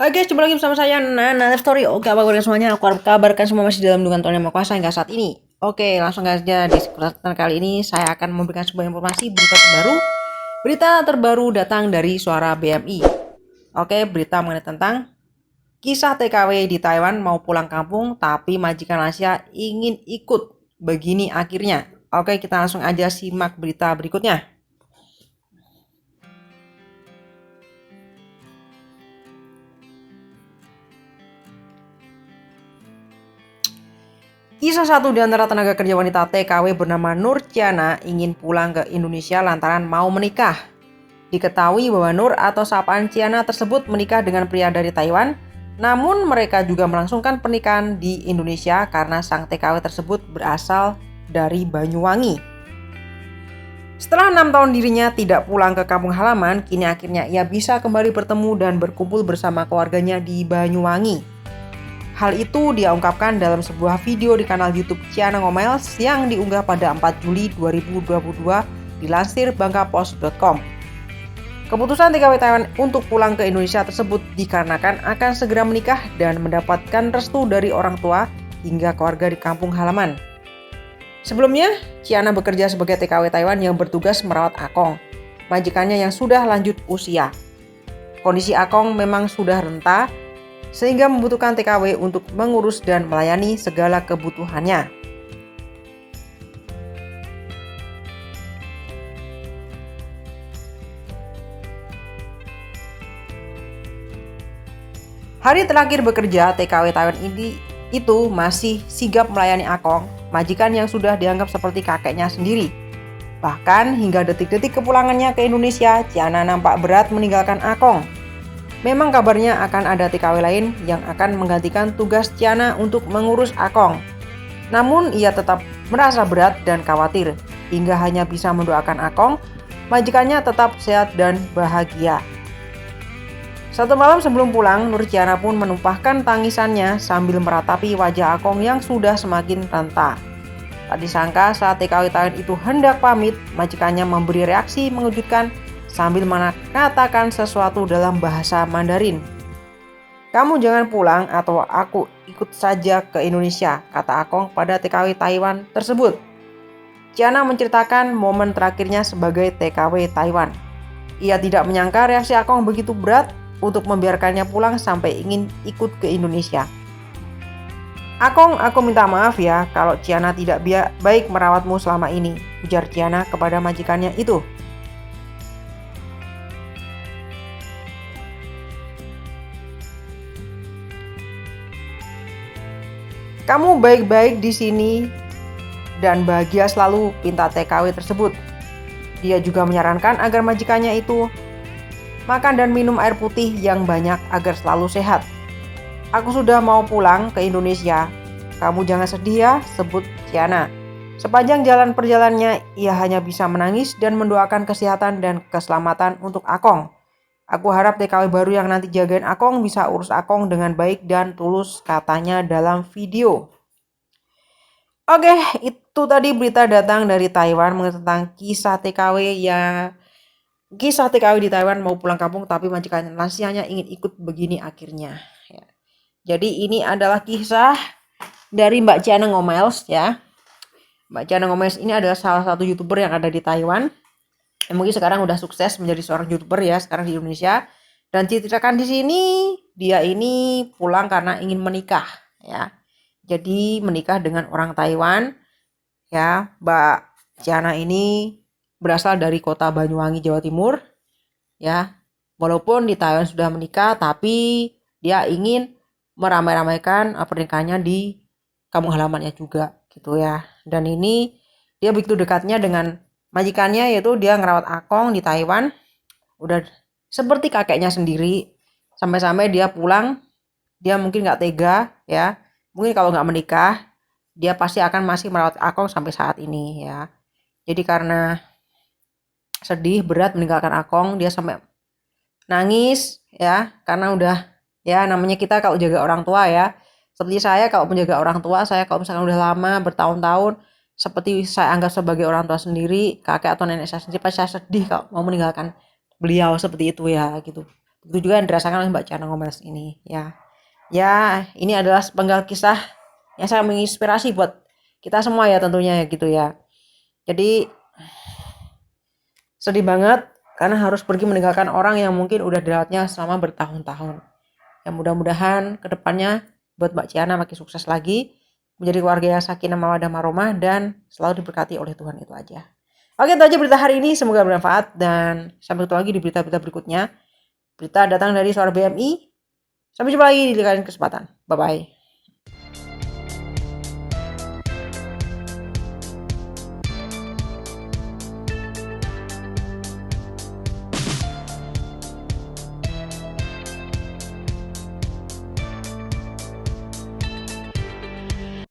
Oke guys, coba lagi bersama saya Nana Story. Oke, apa kabar semuanya? Aku kabarkan semua masih dalam lindungan Tuhan Yang Maha Kuasa hingga saat ini. Oke, langsung aja di kesempatan kali ini saya akan memberikan sebuah informasi berita terbaru. Berita terbaru datang dari Suara BMI. Oke, berita mengenai tentang kisah TKW di Taiwan mau pulang kampung tapi majikan Asia ingin ikut. Begini akhirnya. Oke, kita langsung aja simak berita berikutnya. Kisah satu di antara tenaga kerja wanita TKW bernama Nur Ciana ingin pulang ke Indonesia lantaran mau menikah. Diketahui bahwa Nur atau sapaan Ciana tersebut menikah dengan pria dari Taiwan, namun mereka juga melangsungkan pernikahan di Indonesia karena sang TKW tersebut berasal dari Banyuwangi. Setelah 6 tahun dirinya tidak pulang ke kampung halaman, kini akhirnya ia bisa kembali bertemu dan berkumpul bersama keluarganya di Banyuwangi. Hal itu dia ungkapkan dalam sebuah video di kanal YouTube Ciana Ngomels yang diunggah pada 4 Juli 2022 dilansir bangkapost.com. Keputusan TKW Taiwan untuk pulang ke Indonesia tersebut dikarenakan akan segera menikah dan mendapatkan restu dari orang tua hingga keluarga di kampung halaman. Sebelumnya, Ciana bekerja sebagai TKW Taiwan yang bertugas merawat Akong, majikannya yang sudah lanjut usia. Kondisi Akong memang sudah renta, sehingga membutuhkan TKW untuk mengurus dan melayani segala kebutuhannya. Hari terakhir bekerja, TKW Taiwan ini itu masih sigap melayani Akong, majikan yang sudah dianggap seperti kakeknya sendiri. Bahkan hingga detik-detik kepulangannya ke Indonesia, Ciana nampak berat meninggalkan Akong. Memang kabarnya akan ada TKW lain yang akan menggantikan tugas Ciana untuk mengurus Akong. Namun ia tetap merasa berat dan khawatir, hingga hanya bisa mendoakan Akong, majikannya tetap sehat dan bahagia. Satu malam sebelum pulang, Nur Ciana pun menumpahkan tangisannya sambil meratapi wajah Akong yang sudah semakin renta. Tak disangka saat TKW Taiwan itu hendak pamit, majikannya memberi reaksi mengejutkan sambil mengatakan sesuatu dalam bahasa Mandarin. "Kamu jangan pulang atau aku ikut saja ke Indonesia," kata Akong pada TKW Taiwan tersebut. Ciana menceritakan momen terakhirnya sebagai TKW Taiwan. Ia tidak menyangka reaksi Akong begitu berat untuk membiarkannya pulang sampai ingin ikut ke Indonesia. "Akong, aku minta maaf ya kalau Ciana tidak baik merawatmu selama ini," ujar Ciana kepada majikannya itu. "Kamu baik-baik di sini dan bahagia selalu," pinta TKW tersebut. Dia juga menyarankan agar majikannya itu makan dan minum air putih yang banyak agar selalu sehat. "Aku sudah mau pulang ke Indonesia. Kamu jangan sedih ya," sebut Ciana. Sepanjang jalan perjalanannya, ia hanya bisa menangis dan mendoakan kesehatan dan keselamatan untuk Akong. "Aku harap TKW baru yang nanti jagain Akong bisa urus Akong dengan baik dan tulus," katanya dalam video. Oke, itu tadi berita datang dari Taiwan mengenai tentang kisah TKW di Taiwan mau pulang kampung tapi majikan lansianya ingin ikut begini akhirnya. Ya. Jadi ini adalah kisah dari Mbak Ciana Ngomels ya. Mbak Ciana Ngomels ini adalah salah satu YouTuber yang ada di Taiwan. Yang mungkin sekarang udah sukses menjadi seorang YouTuber ya sekarang di Indonesia. Dan diceritakan di sini dia ini pulang karena ingin menikah ya. Jadi menikah dengan orang Taiwan ya. Mbak Ciana ini berasal dari kota Banyuwangi, Jawa Timur ya. Walaupun di Taiwan sudah menikah tapi dia ingin meramai-ramaikan pernikahannya di kampung halamannya juga gitu ya. Dan ini dia begitu dekatnya dengan majikannya, yaitu dia ngerawat Akong di Taiwan udah seperti kakeknya sendiri. Sampai-sampai dia pulang, dia mungkin nggak tega ya. Mungkin kalau nggak menikah, dia pasti akan masih merawat Akong sampai saat ini ya. Jadi karena sedih berat meninggalkan Akong, dia sampai nangis ya, karena udah ya namanya kita kalau jaga orang tua ya. Seperti saya kalau menjaga orang tua, saya kalau misalkan udah lama bertahun-tahun seperti saya anggap sebagai orang tua sendiri, kakek atau nenek saya sendiri, pasti saya sedih kalau mau meninggalkan beliau seperti itu ya gitu. Begitu juga yang dirasakan oleh Mbak Ciana Gomez ini ya. Ya, ini adalah sepenggal kisah yang sangat menginspirasi buat kita semua ya tentunya ya gitu ya. Jadi sedih banget karena harus pergi meninggalkan orang yang mungkin udah dirawatnya selama bertahun-tahun. Ya mudah-mudahan kedepannya buat Mbak Ciana makin sukses lagi, menjadi keluarga yang sakinah mawaddah warahmah dan selalu diberkati oleh Tuhan, itu aja. Oke, itu aja berita hari ini, semoga bermanfaat dan sampai ketemu lagi di berita-berita berikutnya. Berita datang dari Suara BMI. Sampai jumpa lagi di lain kesempatan. Bye bye.